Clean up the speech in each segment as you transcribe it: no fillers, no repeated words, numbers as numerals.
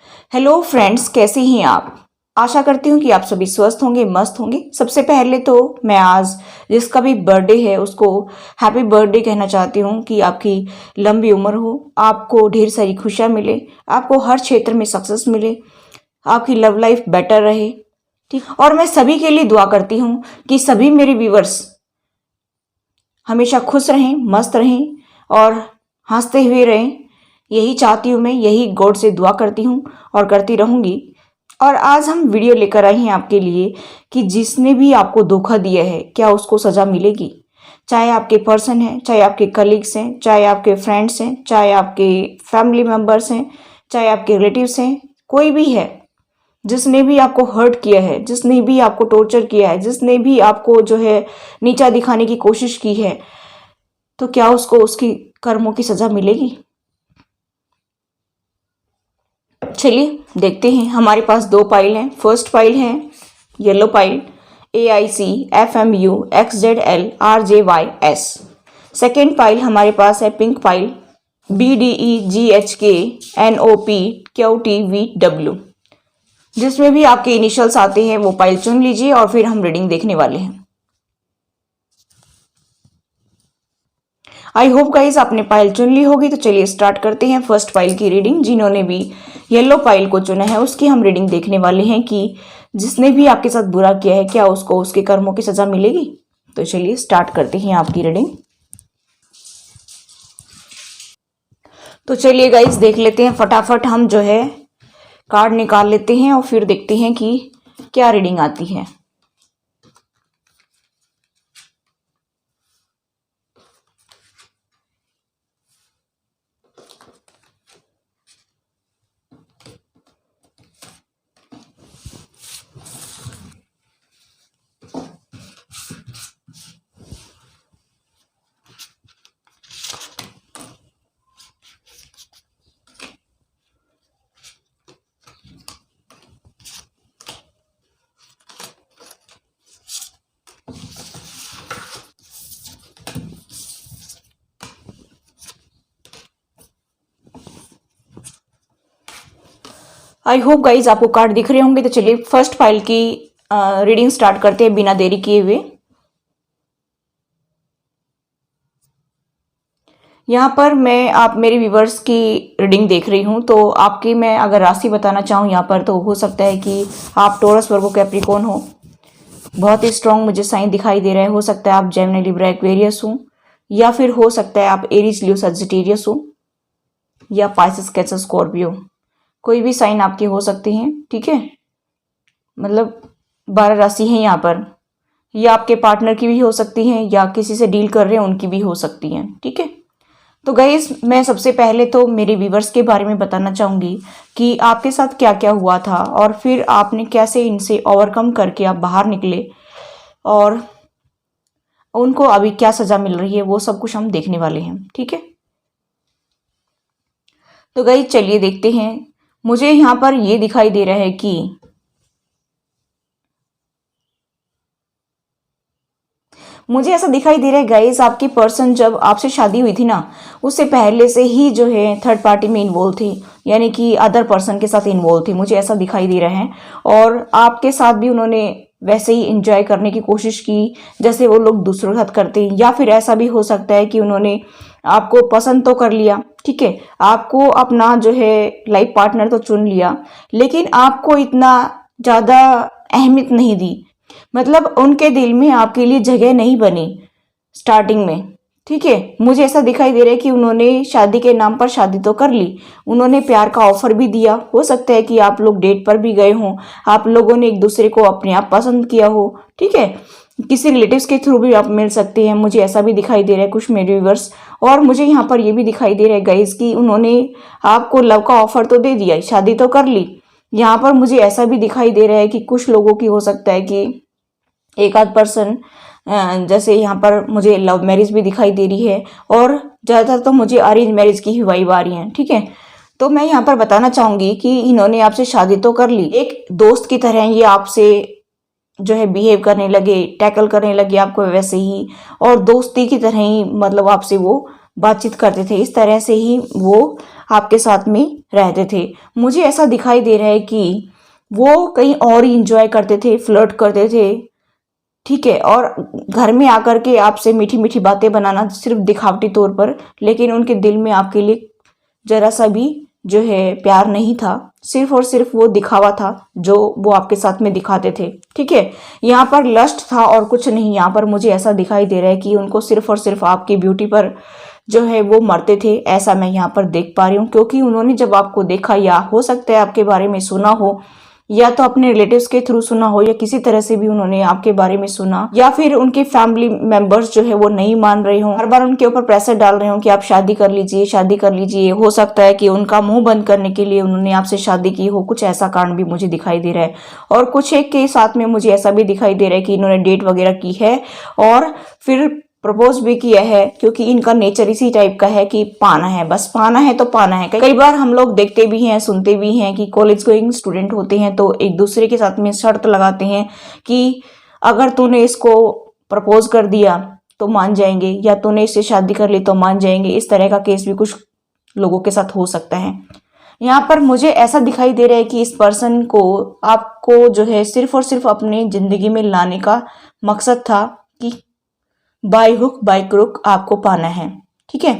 Hello friends, कैसे हैं आप। आशा करती हूँ कि आप सभी स्वस्थ होंगे, मस्त होंगे। सबसे पहले तो मैं आज जिसका भी बर्थडे है उसको हैप्पी बर्थडे कहना चाहती हूँ कि आपकी लंबी उम्र हो, आपको ढेर सारी खुशियाँ मिले, आपको हर क्षेत्र में सक्सेस मिले, आपकी लव लाइफ बेटर रहे। ठीक, और मैं सभी के लिए दुआ करती हूँ कि सभी मेरे व्यूवर्स हमेशा खुश रहें, मस्त रहें और हंसते हुए रहें। यही चाहती हूँ मैं, यही गॉड से दुआ करती हूँ और करती रहूँगी। और आज हम वीडियो लेकर आए हैं आपके लिए कि जिसने भी आपको धोखा दिया है क्या उसको सज़ा मिलेगी। चाहे आपके पर्सन हैं, चाहे आपके कलीग्स हैं, चाहे आपके फ्रेंड्स हैं, चाहे आपके फैमिली मेम्बर्स हैं, चाहे आपके रिलेटिव्स हैं, कोई भी है जिसने भी आपको हर्ट किया है, जिसने भी आपको टॉर्चर किया है, जिसने भी आपको जो है नीचा दिखाने की कोशिश की है, तो क्या उसको उसकी कर्मों की सज़ा मिलेगी। चलिए देखते हैं। हमारे पास दो पाइल हैं। फर्स्ट पाइल है yellow pile AICFMUXZLRJYS। Second pile हमारे पास है पिंक पाइल BDEGHKNOPQTVW। जिसमें भी आपके इनिशियल्स आते हैं वो पाइल चुन लीजिए और फिर हम रीडिंग देखने वाले हैं। आई होप गाइस आपने पाइल चुन ली होगी। तो चलिए स्टार्ट करते हैं फर्स्ट पाइल की रीडिंग। जिन्होंने भी येलो पाइल को चुना है उसकी हम रीडिंग देखने वाले हैं कि जिसने भी आपके साथ बुरा किया है क्या उसको उसके कर्मों की सजा मिलेगी। तो चलिए स्टार्ट करते हैं आपकी रीडिंग। तो चलिए गाइस देख लेते हैं फटाफट। हम जो है कार्ड निकाल लेते हैं और फिर देखते हैं कि क्या रीडिंग आती है। आई होप गाइज आपको कार्ड दिख रहे होंगे। तो चलिए फर्स्ट फाइल की रीडिंग स्टार्ट करते हैं बिना देरी किए हुए। यहाँ पर मैं आप मेरे व्यूवर्स की रीडिंग देख रही हूँ। तो आपकी मैं अगर राशि बताना चाहूँ यहाँ पर तो हो सकता है कि आप टॉरस वर्गो कैप्रिकॉर्न हो। बहुत ही स्ट्रांग मुझे साइन दिखाई दे रहा है। हो सकता है आप जेमिनी लिब्रा एक्वेरियस हो, या फिर हो सकता है आप एरीज लियो सजिटेरियस हो, या पाइसेस कैंसर स्कॉर्पियो। कोई भी साइन आपके हो सकते हैं। ठीक है, मतलब 12 राशि है यहाँ पर। या आपके पार्टनर की भी हो सकती हैं, या किसी से डील कर रहे हैं उनकी भी हो सकती हैं। ठीक है, तो गाइस मैं सबसे पहले तो मेरे व्यूवर्स के बारे में बताना चाहूँगी कि आपके साथ क्या क्या हुआ था और फिर आपने कैसे इनसे ओवरकम करके आप बाहर निकले और उनको अभी क्या सज़ा मिल रही है, वो सब कुछ हम देखने वाले हैं। ठीक है, तो गाइस चलिए देखते हैं। मुझे यहाँ पर ये दिखाई दे रहा है कि मुझे ऐसा दिखाई दे रहा है गाइस आपकी पर्सन जब आपसे शादी हुई थी ना, उससे पहले से ही जो है थर्ड पार्टी में इन्वॉल्व थी, यानी कि अदर पर्सन के साथ इन्वॉल्व थी। मुझे ऐसा दिखाई दे रहा है। और आपके साथ भी उन्होंने वैसे ही इंजॉय करने की कोशिश की जैसे वो लोग दूसरों के साथ करते हैं। या फिर ऐसा भी हो सकता है कि उन्होंने आपको पसंद तो कर लिया, ठीक है, आपको अपना जो है लाइफ पार्टनर तो चुन लिया, लेकिन आपको इतना ज़्यादा अहमियत नहीं दी। मतलब उनके दिल में आपके लिए जगह नहीं बनी स्टार्टिंग में। ठीक है, मुझे ऐसा दिखाई दे रहा है कि उन्होंने शादी के नाम पर शादी तो कर ली, उन्होंने प्यार का ऑफर भी दिया। हो सकता है कि आप लोग डेट पर भी गए हों, आप लोगों ने एक दूसरे को अपने आप पसंद किया हो। ठीक है, किसी रिलेटिव्स के थ्रू भी आप मिल सकते हैं। मुझे ऐसा भी दिखाई दे रहा है कुछ मेरे व्यूअर्स। और मुझे यहाँ पर ये भी दिखाई दे रहा है गाइज कि उन्होंने आपको लव का ऑफर तो दे दिया, शादी तो कर ली। यहाँ पर मुझे ऐसा भी दिखाई दे रहा है कि कुछ लोगों की हो सकता है कि एक आध पर्सन, जैसे यहाँ पर मुझे लव मैरिज भी दिखाई दे रही है और ज़्यादातर तो मुझे अरेंज मैरिज की ही वाइब आ रही है। ठीक है, तो मैं यहाँ पर बताना चाहूँगी कि इन्होंने आपसे शादी तो कर ली, एक दोस्त की तरह ये आपसे जो है बिहेव करने लगे, टैकल करने लगे आपको वैसे ही, और दोस्ती की तरह ही मतलब आपसे वो बातचीत करते थे। इस तरह से ही वो आपके साथ में रहते थे। मुझे ऐसा दिखाई दे रहा है कि वो कहीं और ही इंजॉय करते थे, फ्लर्ट करते थे, ठीक है, और घर में आकर के आपसे मीठी मीठी बातें बनाना सिर्फ दिखावटी तौर पर, लेकिन उनके दिल में आपके लिए जरा सा भी जो है प्यार नहीं था, सिर्फ और सिर्फ वो दिखावा था जो वो आपके साथ में दिखाते थे, ठीक है। यहाँ पर लस्ट था और कुछ नहीं। यहाँ पर मुझे ऐसा दिखाई दे रहा है कि उनको सिर्फ और सिर्फ आपकी ब्यूटी पर जो है वो मरते थे, ऐसा मैं यहाँ पर देख पा रही हूँ। क्योंकि उन्होंने जब आपको देखा, या हो सकता है आपके बारे में सुना हो, या तो अपने रिलेटिव्स के थ्रू सुना हो, या किसी तरह से भी उन्होंने आपके बारे में सुना, या फिर उनके फैमिली मेंबर्स जो है वो नहीं मान रहे हो, हर बार उनके ऊपर प्रेशर डाल रहे हो कि आप शादी कर लीजिए, शादी कर लीजिए। हो सकता है कि उनका मुंह बंद करने के लिए उन्होंने आपसे शादी की हो, कुछ ऐसा कारण भी मुझे दिखाई दे रहा है। और कुछ एक के साथ में मुझे ऐसा भी दिखाई दे रहा है कि इन्होंने डेट वगैरह की है और फिर प्रपोज भी किया है, क्योंकि इनका नेचर इसी टाइप का है कि पाना है, बस पाना है तो पाना है। कई बार हम लोग देखते भी हैं, सुनते भी हैं कि कॉलेज गोइंग स्टूडेंट होते हैं तो एक दूसरे के साथ में शर्त लगाते हैं कि अगर तूने इसको प्रपोज कर दिया तो मान जाएंगे, या तूने इससे शादी कर ली तो मान जाएंगे। इस तरह का केस भी कुछ लोगों के साथ हो सकता है। यहाँ पर मुझे ऐसा दिखाई दे रहा है कि इस पर्सन को आपको जो है सिर्फ और सिर्फ अपनी जिंदगी में लाने का मकसद था कि बाय हुक बाय क्रुक आपको पाना है, ठीक है।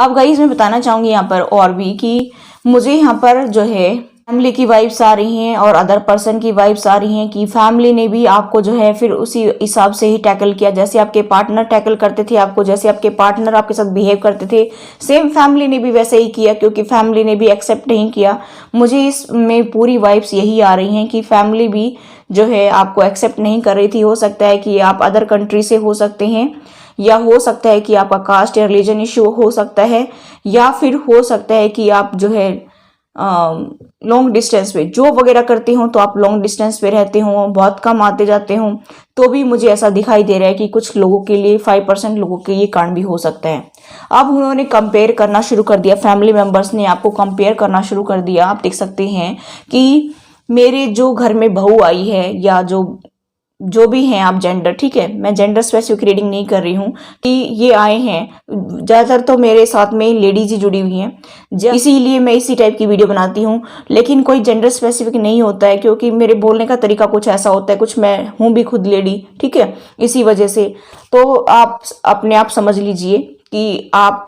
अब गाइस मैं बताना चाहूंगी यहाँ पर और भी कि मुझे यहाँ पर जो है फैमिली की वाइब्स आ रही हैं और अदर पर्सन की वाइब्स आ रही हैं कि फैमिली ने भी आपको जो है फिर उसी हिसाब से ही टैकल किया, जैसे आपके पार्टनर टैकल करते थे आपको, जैसे आपके पार्टनर आपके साथ बिहेव करते थे, सेम फैमिली ने भी वैसे ही किया, क्योंकि फैमिली ने भी एक्सेप्ट नहीं किया। मुझे इसमें पूरी वाइब्स यही आ रही हैं कि फैमिली भी जो है आपको एक्सेप्ट नहीं कर रही थी। हो सकता है कि आप अदर कंट्री से हो सकते हैं, या हो सकता है कि आपका कास्ट या रिलीजन इश्यू हो सकता है, या फिर हो सकता है कि आप जो है लॉन्ग डिस्टेंस पे जॉब वगैरह करते हो, तो आप लॉन्ग डिस्टेंस पे रहते हो, बहुत कम आते जाते हो। तो भी मुझे ऐसा दिखाई दे रहा है कि कुछ लोगों के लिए 5% लोगों के ये कांड भी हो सकता है। अब उन्होंने कंपेयर करना शुरू कर दिया, फैमिली मेंबर्स ने आपको कंपेयर करना शुरू कर दिया। आप देख सकते हैं कि मेरे जो घर में बहू आई है, या जो भी हैं आप जेंडर, ठीक है, मैं जेंडर स्पेसिफिक रीडिंग नहीं कर रही हूँ, कि ये आए हैं, ज़्यादातर तो मेरे साथ में लेडीज ही जुड़ी हुई हैं, इसीलिए मैं इसी टाइप की वीडियो बनाती हूँ। लेकिन कोई जेंडर स्पेसिफिक नहीं होता है, क्योंकि मेरे बोलने का तरीका कुछ ऐसा होता है, कुछ मैं हूँ भी खुद लेडी, ठीक है, इसी वजह से। तो आप अपने आप समझ लीजिए कि आप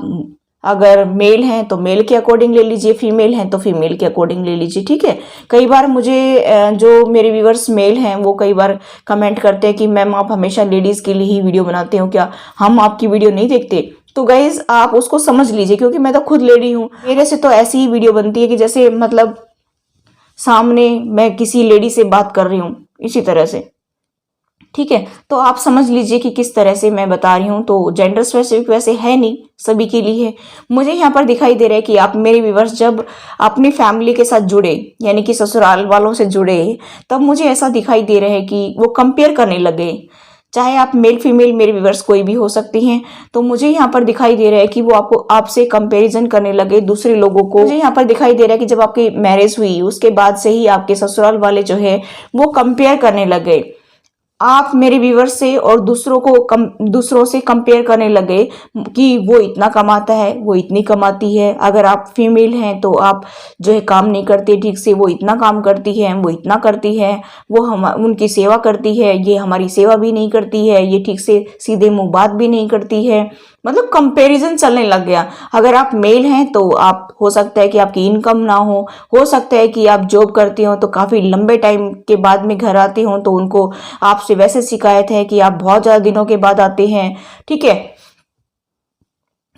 अगर मेल हैं तो मेल के अकॉर्डिंग ले लीजिए, फीमेल हैं तो फीमेल के अकॉर्डिंग ले लीजिए, ठीक है। कई बार मुझे जो मेरे व्यूअर्स मेल हैं वो कई बार कमेंट करते हैं कि मैम आप हमेशा लेडीज़ के लिए ही वीडियो बनाते हो क्या, हम आपकी वीडियो नहीं देखते। तो गाइज आप उसको समझ लीजिए, क्योंकि मैं तो खुद लेडी हूँ, मेरे से तो ऐसी ही वीडियो बनती है कि जैसे मतलब सामने मैं किसी लेडी से बात कर रही हूँ, इसी तरह से, ठीक है। तो आप समझ लीजिए कि किस तरह से मैं बता रही हूँ। तो जेंडर स्पेसिफिक वैसे है नहीं, सभी के लिए है। मुझे यहाँ पर दिखाई दे रहा है कि आप मेरे व्यूअर्स जब अपनी फैमिली के साथ जुड़े, यानी कि ससुराल वालों से जुड़े, तब मुझे ऐसा दिखाई दे रहा है कि वो कंपेयर करने लगे। चाहे आप मेल फीमेल मेरे व्यूअर्स कोई भी हो सकती हैं, तो मुझे यहाँ पर दिखाई दे रहा है कि वो आपको आपसे कंपैरिजन करने लगे दूसरे लोगों को। मुझे यहाँ पर दिखाई दे रहा है कि जब आपकी मैरिज हुई उसके बाद से ही आपके ससुराल वाले जो है वो कंपेयर करने लगे आप मेरे व्यूवर से, और दूसरों से कंपेयर करने लगे कि वो इतना कमाता है, वो इतनी कमाती है। अगर आप फीमेल हैं तो आप जो है काम नहीं करते ठीक से, वो इतना काम करती है, वो इतना करती है, वो हम उनकी सेवा करती है, ये हमारी सेवा भी नहीं करती है, ये ठीक से सीधे मुंह बात भी नहीं करती है। मतलब कंपैरिजन चलने लग गया। अगर आप मेल हैं तो आप हो सकता है कि आपकी इनकम ना हो सकता है कि आप जॉब करती हो तो काफी लंबे टाइम के बाद में घर आती हो, तो उनको आपसे वैसे शिकायत है कि आप बहुत ज्यादा दिनों के बाद आते हैं, ठीक है।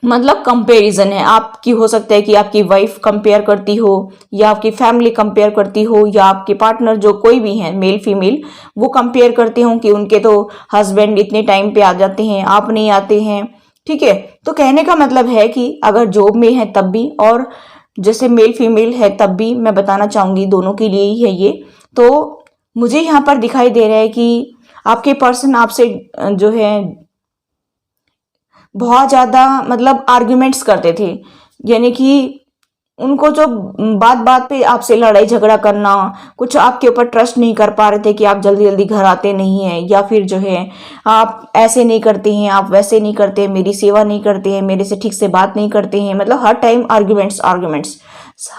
मतलब कंपैरिजन है आपकी। हो सकता है कि आपकी वाइफ कंपेयर करती हो, या आपकी फैमिली कंपेयर करती हो, या आपके पार्टनर जो कोई भी है मेल फीमेल वो कंपेयर करते हो कि उनके तो हस्बैंड इतने टाइम पे आ जाते हैं, आप नहीं आते हैं, ठीक है। तो कहने का मतलब है कि अगर जॉब में है तब भी, और जैसे मेल फीमेल है तब भी, मैं बताना चाहूंगी दोनों के लिए ही है ये। तो मुझे यहाँ पर दिखाई दे रहा है कि आपके पर्सन आपसे जो है बहुत ज्यादा मतलब आर्ग्यूमेंट्स करते थे, यानी कि उनको जो बात बात पे आपसे लड़ाई झगड़ा करना, कुछ आपके ऊपर ट्रस्ट नहीं कर पा रहे थे कि आप जल्दी जल्दी घर आते नहीं हैं, या फिर जो है आप ऐसे नहीं करते हैं, आप वैसे नहीं करते, मेरी सेवा नहीं करते हैं, मेरे से ठीक से बात नहीं करते हैं, मतलब हर टाइम आर्ग्यूमेंट्स आर्ग्यूमेंट्स,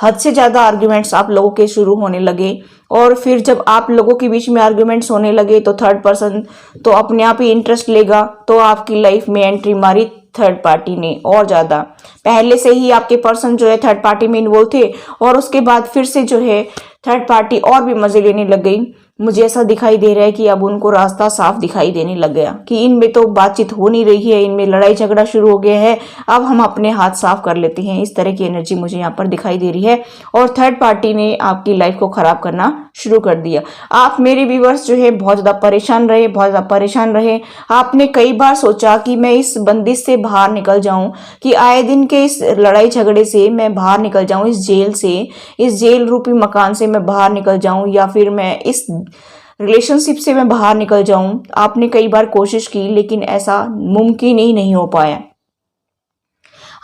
हद से ज्यादा आर्ग्यूमेंट्स आप लोगों के शुरू होने लगे। और फिर जब आप लोगों के बीच में आर्ग्यूमेंट्स होने लगे तो थर्ड पर्सन तो अपने आप ही इंटरेस्ट लेगा, तो आपकी लाइफ में एंट्री मारी थर्ड पार्टी ने और ज्यादा। पहले से ही आपके पर्सन जो है थर्ड पार्टी में इन्वॉल्व थे, और उसके बाद फिर से जो है थर्ड पार्टी और भी मजे लेने लग गई। मुझे ऐसा दिखाई दे रहा है कि अब उनको रास्ता साफ दिखाई देने लग गया कि इनमें तो बातचीत हो नहीं रही है, इनमें लड़ाई झगड़ा शुरू हो गया है, अब हम अपने हाथ साफ कर लेते हैं। इस तरह की एनर्जी मुझे यहाँ पर दिखाई दे रही है, और थर्ड पार्टी ने आपकी लाइफ को खराब करना शुरू कर दिया। आप मेरे व्यूअर्स जो है बहुत ज्यादा परेशान रहे, बहुत ज्यादा परेशान रहे। आपने कई बार सोचा कि मैं इस बंदिश से बाहर निकल जाऊं, कि आए दिन के इस लड़ाई झगड़े से मैं बाहर निकल जाऊं, इस जेल से, इस जेल रूपी मकान से मैं बाहर निकल जाऊं, या फिर मैं इस रिलेशनशिप से मैं बाहर निकल जाऊं। आपने कई बार कोशिश की, लेकिन ऐसा मुमकिन ही नहीं हो पाया।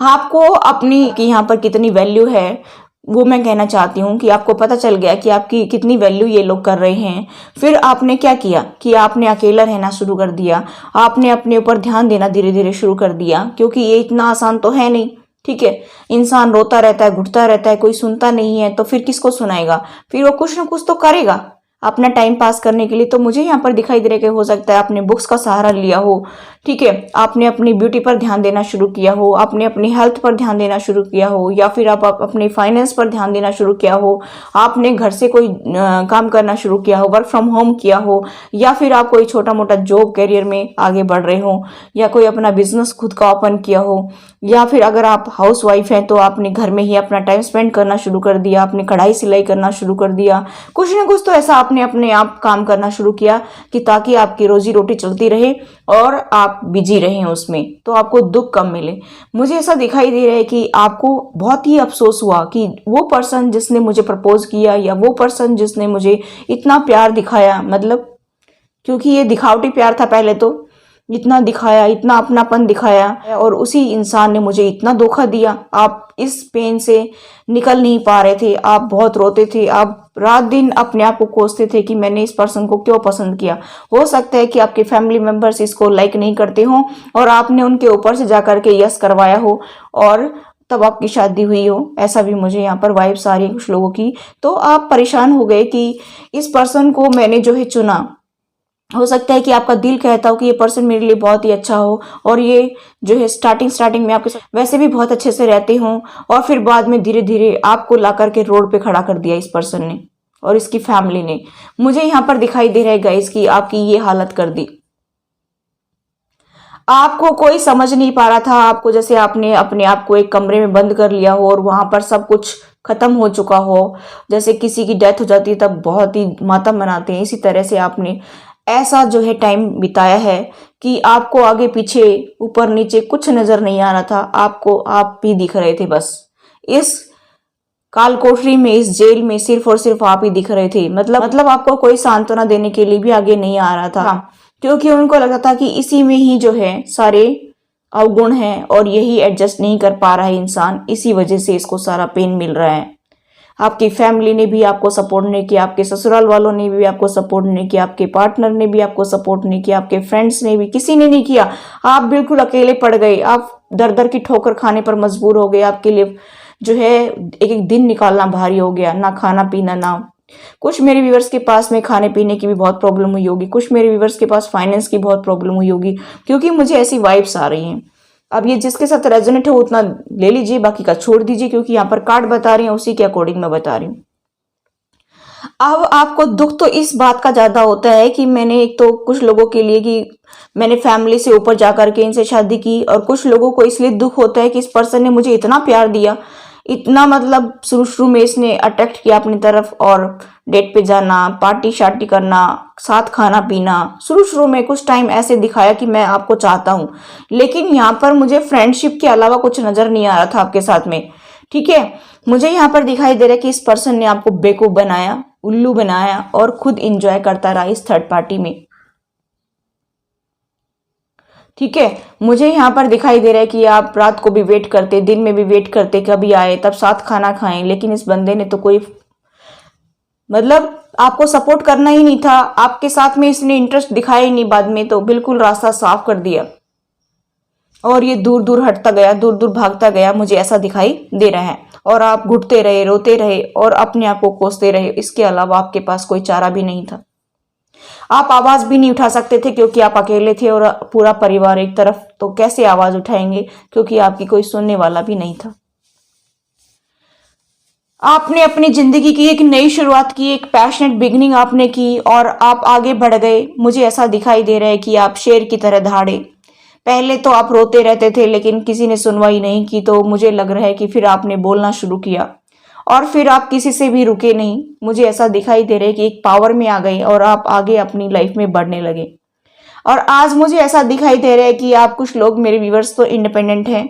आपको अपनी कि यहाँ पर कितनी वैल्यू है वो मैं कहना चाहती हूँ, कि आपको पता चल गया कि आपकी कितनी वैल्यू ये लोग कर रहे हैं। फिर आपने क्या किया कि आपने अकेला रहना शुरू कर दिया, आपने अपने ऊपर ध्यान देना धीरे धीरे शुरू कर दिया, क्योंकि ये इतना आसान तो है नहीं। ठीक है, इंसान रोता रहता है, घुटता रहता है, कोई सुनता नहीं है, तो फिर किसको सुनाएगा? फिर वो कुछ ना कुछ तो करेगा अपना टाइम पास करने के लिए। तो मुझे यहाँ पर दिखाई दे रहा है कि हो सकता है आपने बुक्स का सहारा लिया हो, ठीक है, आपने अपनी ब्यूटी पर ध्यान देना शुरू किया हो, आपने अपनी हेल्थ पर ध्यान देना शुरू किया हो, या फिर आप अपने फाइनेंस पर ध्यान देना शुरू किया हो, आपने घर से कोई काम करना शुरू किया हो, वर्क फ्रॉम होम किया हो, या फिर आप कोई छोटा मोटा जॉब करियर में आगे बढ़ रहे हो, या कोई अपना बिजनेस खुद का ओपन किया हो, या फिर अगर आप हाउस वाइफ हैं तो आपने घर में ही अपना टाइम स्पेंड करना शुरू कर दिया, आपने कढ़ाई सिलाई करना शुरू कर दिया, कुछ ना कुछ तो ऐसा आपने अपने आप काम करना शुरू किया कि ताकि आपकी रोजी रोटी चलती रहे और आप बिजी रहें उसमें, तो आपको दुख कम मिले। मुझे ऐसा दिखाई दे रहा है कि आपको बहुत ही अफसोस हुआ कि वो पर्सन जिसने मुझे प्रपोज किया, या वो पर्सन जिसने मुझे इतना प्यार दिखाया, मतलब क्योंकि ये दिखावटी प्यार था पहले, तो इतना दिखाया, इतना अपनापन दिखाया, और उसी इंसान ने मुझे इतना धोखा दिया। आप इस पेन से निकल नहीं पा रहे थे, आप बहुत रोते थे, आप रात दिन अपने आप को कोसते थे कि मैंने इस पर्सन को क्यों पसंद किया। हो सकता है कि आपके फैमिली मेंबर्स इसको लाइक नहीं करते हो, और आपने उनके ऊपर से जाकर के यस करवाया हो, और तब आपकी शादी हुई हो। ऐसा भी मुझे यहाँ पर वाइब्स आ रही है कुछ लोगों की। तो आप परेशान हो गए कि इस पर्सन को मैंने जो है चुना। हो सकता है कि आपका दिल कहता हो कि ये पर्सन मेरे लिए बहुत ही अच्छा हो, और ये जो है स्टार्टिंग में आपके साथ वैसे भी बहुत अच्छे से रहते हो, और फिर बाद में धीरे धीरे आपको ला करके रोड पे खड़ा कर दिया इस पर्सन ने और इसकी फैमिली ने। मुझे यहाँ पर दिखाई दे रहा है गाइस कि आपकी ये हालत कर दी। आपको कोई समझ नहीं पा रहा था, आपको जैसे आपने अपने आप को एक कमरे में बंद कर लिया हो और वहां पर सब कुछ खत्म हो चुका हो। जैसे किसी की डेथ हो जाती है तब बहुत ही मातम मनाते हैं, इसी तरह से आपने ऐसा जो है टाइम बिताया है कि आपको आगे पीछे ऊपर नीचे कुछ नजर नहीं आ रहा था, आपको आप भी दिख रहे थे। बस इस काल कोठरी में, इस जेल में सिर्फ और सिर्फ आप ही दिख रहे थे। मतलब आपको कोई सांत्वना देने के लिए भी आगे नहीं आ रहा था, क्योंकि उनको लगा था कि इसी में ही जो है सारे अवगुण हैं, और यही एडजस्ट नहीं कर पा रहा है इंसान, इसी वजह से इसको सारा पेन मिल रहा है। आपकी फैमिली ने भी आपको सपोर्ट नहीं किया, आपके ससुराल वालों ने भी आपको सपोर्ट नहीं किया, आपके पार्टनर ने भी आपको सपोर्ट नहीं किया, आपके फ्रेंड्स ने भी, किसी ने नहीं किया। आप बिल्कुल अकेले पड़ गए, आप दर दर की ठोकर खाने पर मजबूर हो गए। आपके लिए जो है एक एक दिन निकालना भारी हो गया, ना खाना पीना, ना कुछ मेरे व्यूवर्स के पास में खाने पीने की भी बहुत प्रॉब्लम हुई होगी, कुछ मेरे व्यूवर्स के पास फाइनेंस की बहुत प्रॉब्लम हुई होगी, क्योंकि मुझे ऐसी वाइब्स आ रही हैं। अब ये जिसके साथ रेजोनेट हो उतना ले लीजिए, बाकी का छोड़ दीजिए, क्योंकि यहाँ पर कार्ड बता रही हैं उसी के अकॉर्डिंग मैं बता रही हूँ। अब आपको दुख तो इस बात का ज्यादा होता है कि मैंने एक तो कुछ लोगों के लिए कि मैंने फैमिली से ऊपर जाकर के इनसे शादी की, और कुछ लोगों को इसलिए दुख होता है कि इस पर्सन ने मुझे इतना प्यार दिया, इतना मतलब शुरू में इसने अट्रैक्ट किया अपनी तरफ, और डेट पे जाना, पार्टी शार्टी करना, साथ खाना पीना, शुरू में कुछ टाइम ऐसे दिखाया कि मैं आपको चाहता हूं, लेकिन यहाँ पर मुझे फ्रेंडशिप के अलावा कुछ नजर नहीं आ रहा था आपके साथ में। ठीक है, मुझे यहाँ पर दिखाई दे रहा है कि इस पर्सन ने आपको बेवकूफ बनाया, उल्लू बनाया, और खुद इंजॉय करता रहा इस थर्ड पार्टी में। ठीक है, मुझे यहाँ पर दिखाई दे रहा है कि आप रात को भी वेट करते, दिन में भी वेट करते कभी आए तब साथ खाना खाएं, लेकिन इस बंदे ने तो कोई मतलब आपको सपोर्ट करना ही नहीं था, आपके साथ में इसने इंटरेस्ट दिखाया ही नहीं, बाद में तो बिल्कुल रास्ता साफ कर दिया और ये दूर दूर हटता गया, दूर दूर भागता गया, मुझे ऐसा दिखाई दे रहा है। और आप घुटते रहे, रोते रहे और अपने आप को कोसते रहे, इसके अलावा आपके पास कोई चारा भी नहीं था। आप आवाज भी नहीं उठा सकते थे क्योंकि आप अकेले थे और पूरा परिवार एक तरफ, तो कैसे आवाज उठाएंगे क्योंकि आपकी कोई सुनने वाला भी नहीं था। आपने अपनी जिंदगी की एक नई शुरुआत की, एक पैशनेट बिगनिंग आपने की और आप आगे बढ़ गए। मुझे ऐसा दिखाई दे रहा है कि आप शेर की तरह दहाड़े। पहले तो आप रोते रहते थे लेकिन किसी ने सुनवाई नहीं की, तो मुझे लग रहा है कि फिर आपने बोलना शुरू किया और फिर आप किसी से भी रुके नहीं। मुझे ऐसा दिखाई दे रहा है कि एक पावर में आ गए और आप आगे अपनी लाइफ में बढ़ने लगे। और आज मुझे ऐसा दिखाई दे रहा है कि आप, कुछ लोग मेरे व्यूवर्स तो इंडिपेंडेंट हैं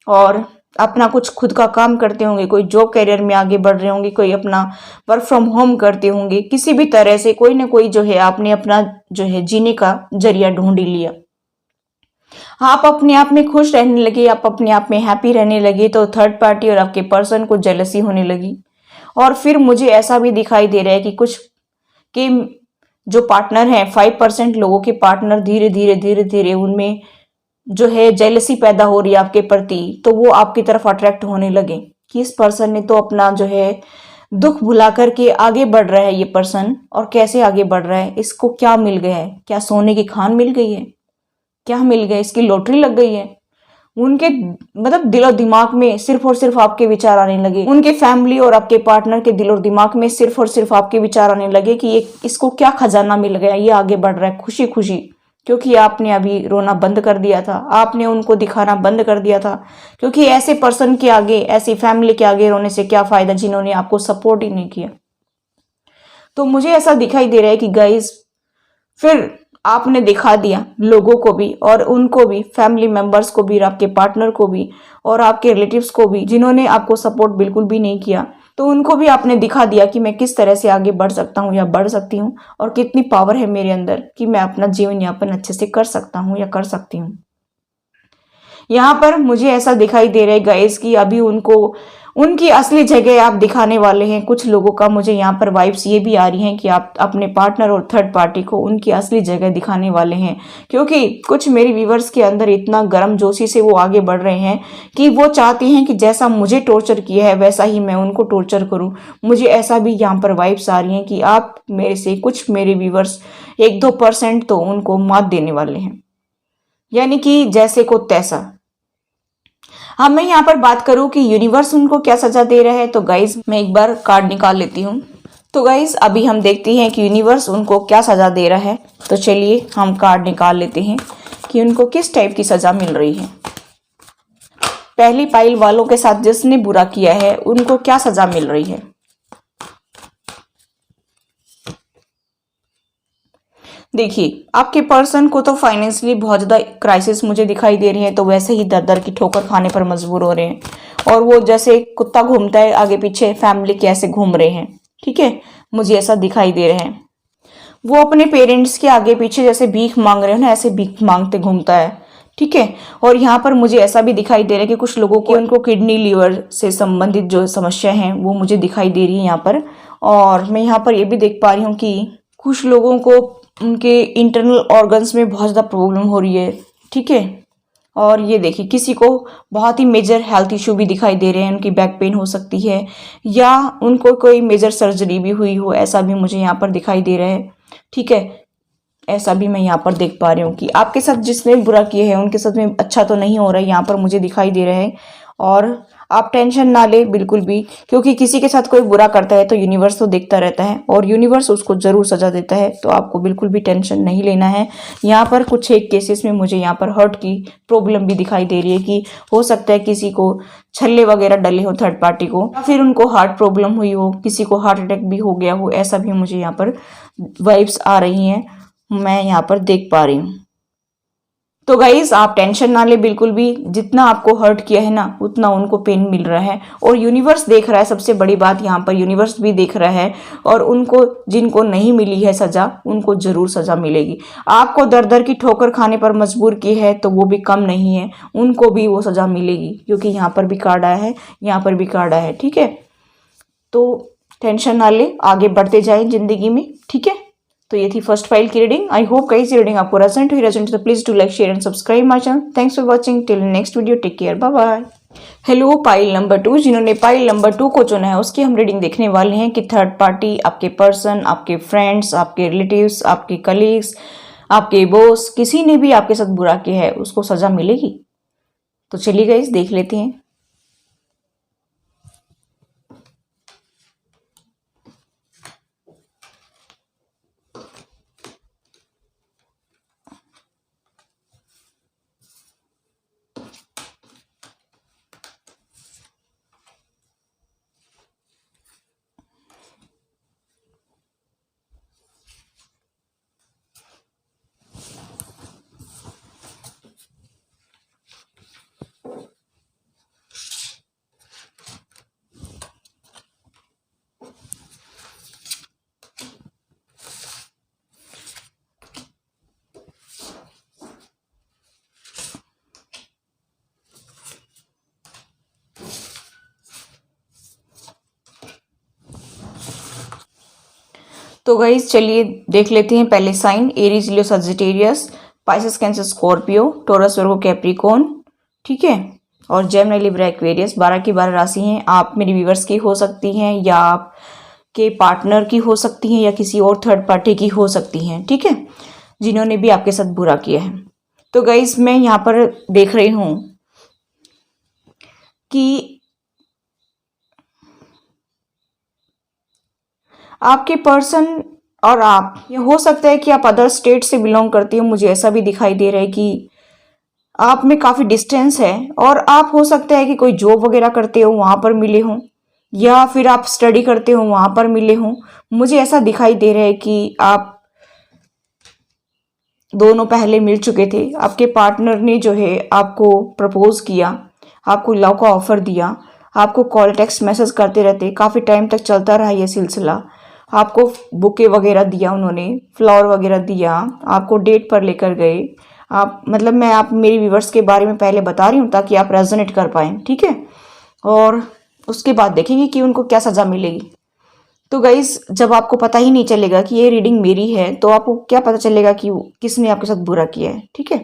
और अपना कुछ खुद का काम करते होंगे, कोई जॉब कैरियर में आगे बढ़ रहे होंगे, कोई अपना वर्क फ्रॉम होम करते होंगे, किसी भी तरह से कोई ना कोई जो है आपने अपना जो है जीने का जरिया ढूंढ ही लिया। आप अपने आप में खुश रहने लगे, आप अपने आप में हैप्पी रहने लगे, तो थर्ड पार्टी और आपके पर्सन को जेलसी होने लगी। और फिर मुझे ऐसा भी दिखाई दे रहा है कि कुछ के जो पार्टनर हैं, 5% लोगों के पार्टनर धीरे धीरे धीरे धीरे उनमें जो है जेलसी पैदा हो रही है आपके प्रति, तो वो आपकी तरफ अट्रैक्ट होने लगे कि इस पर्सन ने तो अपना जो है दुख भुला करके आगे बढ़ रहा है ये पर्सन। और कैसे आगे बढ़ रहा है, इसको क्या मिल गया है, क्या सोने की खान मिल गई है, क्या मिल गया, इसकी लॉटरी लग गई है। उनके मतलब दिलो दिमाग में सिर्फ और सिर्फ आपके विचार आने लगे, उनके फैमिली और आपके पार्टनर के दिल और दिमाग में सिर्फ और सिर्फ आपके विचार आने लगे कि ये इसको क्या खजाना मिल गया, ये आगे बढ़ रहा है खुशी खुशी। क्योंकि आपने अभी रोना बंद कर दिया था, आपने उनको दिखाना बंद कर दिया था, क्योंकि ऐसे पर्सन के आगे, ऐसी फैमिली के आगे रोने से क्या फायदा जिन्होंने आपको सपोर्ट ही नहीं किया। तो मुझे ऐसा दिखाई दे रहा है कि गाइस, फिर आपने दिखा दिया लोगों को भी और उनको भी, फैमिली मेंबर्स को भी, आपके पार्टनर को भी और आपके रिलेटिव्स को भी जिन्होंने आपको सपोर्ट बिल्कुल भी नहीं किया, तो उनको भी आपने दिखा दिया कि मैं किस तरह से आगे बढ़ सकता हूँ या बढ़ सकती हूँ और कितनी पावर है मेरे अंदर कि मैं अपना जीवन यापन अच्छे से कर सकता हूँ या कर सकती हूँ। यहाँ पर मुझे ऐसा दिखाई दे रहा है गाइस कि अभी उनको उनकी असली जगह आप दिखाने वाले हैं। कुछ लोगों का मुझे यहाँ पर वाइब्स ये भी आ रही हैं कि आप अपने पार्टनर और थर्ड पार्टी को उनकी असली जगह दिखाने वाले हैं, क्योंकि कुछ मेरी व्यूवर्स के अंदर इतना गर्मजोशी से वो आगे बढ़ रहे हैं कि वो चाहती हैं कि जैसा मुझे टॉर्चर किया है वैसा ही मैं उनको टॉर्चर करूं। मुझे ऐसा भी यहाँ पर वाइब्स आ रही हैं कि आप मेरे से, कुछ मेरे व्यूवर्स 1-2% तो उनको मात देने वाले हैं, यानी कि जैसे को तैसा। हाँ, मैं यहाँ पर बात करूँ कि यूनिवर्स उनको क्या सजा दे रहा है, तो गाइज मैं एक बार कार्ड निकाल लेती हूँ। तो गाइज अभी हम देखते हैं कि यूनिवर्स उनको क्या सजा दे रहा है। तो चलिए हम कार्ड निकाल लेते हैं कि उनको किस टाइप की सजा मिल रही है। पहली पाइल वालों के साथ जिसने बुरा किया है उनको क्या सजा मिल रही है। देखिए, आपके पर्सन को तो फाइनेंशियली बहुत ज़्यादा क्राइसिस मुझे दिखाई दे रही है, तो वैसे ही दर दर की ठोकर खाने पर मजबूर हो रहे हैं और वो जैसे कुत्ता घूमता है आगे पीछे, फैमिली के ऐसे घूम रहे हैं। ठीक है, मुझे ऐसा दिखाई दे रहे हैं। वो अपने पेरेंट्स के आगे पीछे जैसे भीख मांग रहे हो ना, ऐसे भीख मांगते घूमता है। ठीक है, और यहाँ पर मुझे ऐसा भी दिखाई दे रहा है कि कुछ लोगों को उनको किडनी लीवर से संबंधित जो समस्या है वो मुझे दिखाई दे रही है यहाँ पर। और मैं यहाँ पर ये भी देख पा रही हूँ कि कुछ लोगों को उनके इंटरनल ऑर्गन्स में बहुत ज़्यादा प्रॉब्लम हो रही है। ठीक है, और ये देखिए किसी को बहुत ही मेजर हेल्थ इशू भी दिखाई दे रहे हैं, उनकी बैक पेन हो सकती है या उनको कोई मेजर सर्जरी भी हुई हो, ऐसा भी मुझे यहाँ पर दिखाई दे रहा है। ठीक है, ऐसा भी मैं यहाँ पर देख पा रही हूँ कि आपके साथ जिसने बुरा किया है उनके साथ में अच्छा तो नहीं हो रहा है, यहाँ पर मुझे दिखाई दे रहा है। और आप टेंशन ना ले बिल्कुल भी, क्योंकि किसी के साथ कोई बुरा करता है तो यूनिवर्स तो देखता रहता है और यूनिवर्स उसको जरूर सजा देता है, तो आपको बिल्कुल भी टेंशन नहीं लेना है। यहाँ पर कुछ एक केसेस में मुझे यहाँ पर हर्ट की प्रॉब्लम भी दिखाई दे रही है कि हो सकता है किसी को छल्ले वगैरह डले हो थर्ड पार्टी को, या फिर उनको हार्ट प्रॉब्लम हुई हो, किसी को हार्ट अटैक भी हो गया हो, ऐसा भी मुझे यहाँ पर वाइब्स आ रही हैं, मैं यहाँ पर देख पा रही हूँ। तो गाइज आप टेंशन ना ले बिल्कुल भी, जितना आपको हर्ट किया है ना उतना उनको पेन मिल रहा है, और यूनिवर्स देख रहा है। सबसे बड़ी बात यहाँ पर यूनिवर्स भी देख रहा है, और उनको जिनको नहीं मिली है सजा उनको जरूर सजा मिलेगी। आपको दर दर की ठोकर खाने पर मजबूर की है तो वो भी कम नहीं है, उनको भी वो सजा मिलेगी, क्योंकि यहाँ पर भी कार्ड आया है, यहाँ पर भी कार्ड आया है। ठीक है, तो टेंशन ना ले, आगे बढ़ते जाए जिंदगी में। ठीक है, तो ये थी फर्स्ट फाइल की रीडिंग। आई होप कई सी रीडिंग आपको रेजोनेट हुई, तो please do like share and subscribe my channel. Thanks for watching, till next video, take care, bye bye. Hello pile number 2, जिन्होंने पाइल नंबर 2 को चुना है उसकी हम रीडिंग देखने वाले हैं कि थर्ड पार्टी, आपके पर्सन, आपके फ्रेंड्स, आपके रिलेटिव्स, आपके कलीग्स, आपके बॉस, किसी ने भी आपके साथ बुरा किया है उसको सजा मिलेगी। तो चलिए गाइस देख लेते हैं। तो गाइस चलिए देख लेते हैं पहले sign, Aries, Leo, Sagittarius, Pisces, Cancer, Scorpio, Taurus, Virgo, Capricorn. ठीक है, और जेमिनी, लिब्रा, एक्वेरियस। 12 की 12 राशि हैं। आप मेरी व्यूवर्स की हो सकती हैं, या आपके पार्टनर की हो सकती हैं, या किसी और थर्ड पार्टी की हो सकती हैं। ठीक है, जिन्होंने भी आपके साथ बुरा किया है। तो गाइस मैं यहाँ पर देख रही हूँ कि आपके पर्सन और आप, ये हो सकता है कि आप अदर स्टेट से बिलोंग करती हो, मुझे ऐसा भी दिखाई दे रहा है कि आप में काफ़ी डिस्टेंस है, और आप हो सकता है कि कोई जॉब वगैरह करते हो वहाँ पर मिले हों, या फिर आप स्टडी करते हो वहाँ पर मिले हों। मुझे ऐसा दिखाई दे रहा है कि आप दोनों पहले मिल चुके थे, आपके पार्टनर ने जो है आपको प्रपोज किया, आपको लव का ऑफर दिया, आपको कॉल टेक्स्ट मैसेज करते रहते, काफ़ी टाइम तक चलता रहा ये सिलसिला। आपको बुके वगैरह दिया उन्होंने, फ्लावर वगैरह दिया, आपको डेट पर लेकर गए। आप मतलब मैं आप मेरी व्यूवर्स के बारे में पहले बता रही हूँ ताकि आप रेजोनेट कर पाएँ। ठीक है, और उसके बाद देखेंगे कि उनको क्या सज़ा मिलेगी। तो गाइज जब आपको पता ही नहीं चलेगा कि ये रीडिंग मेरी है तो आपको क्या पता चलेगा कि किसने आपके साथ बुरा किया है। ठीक है,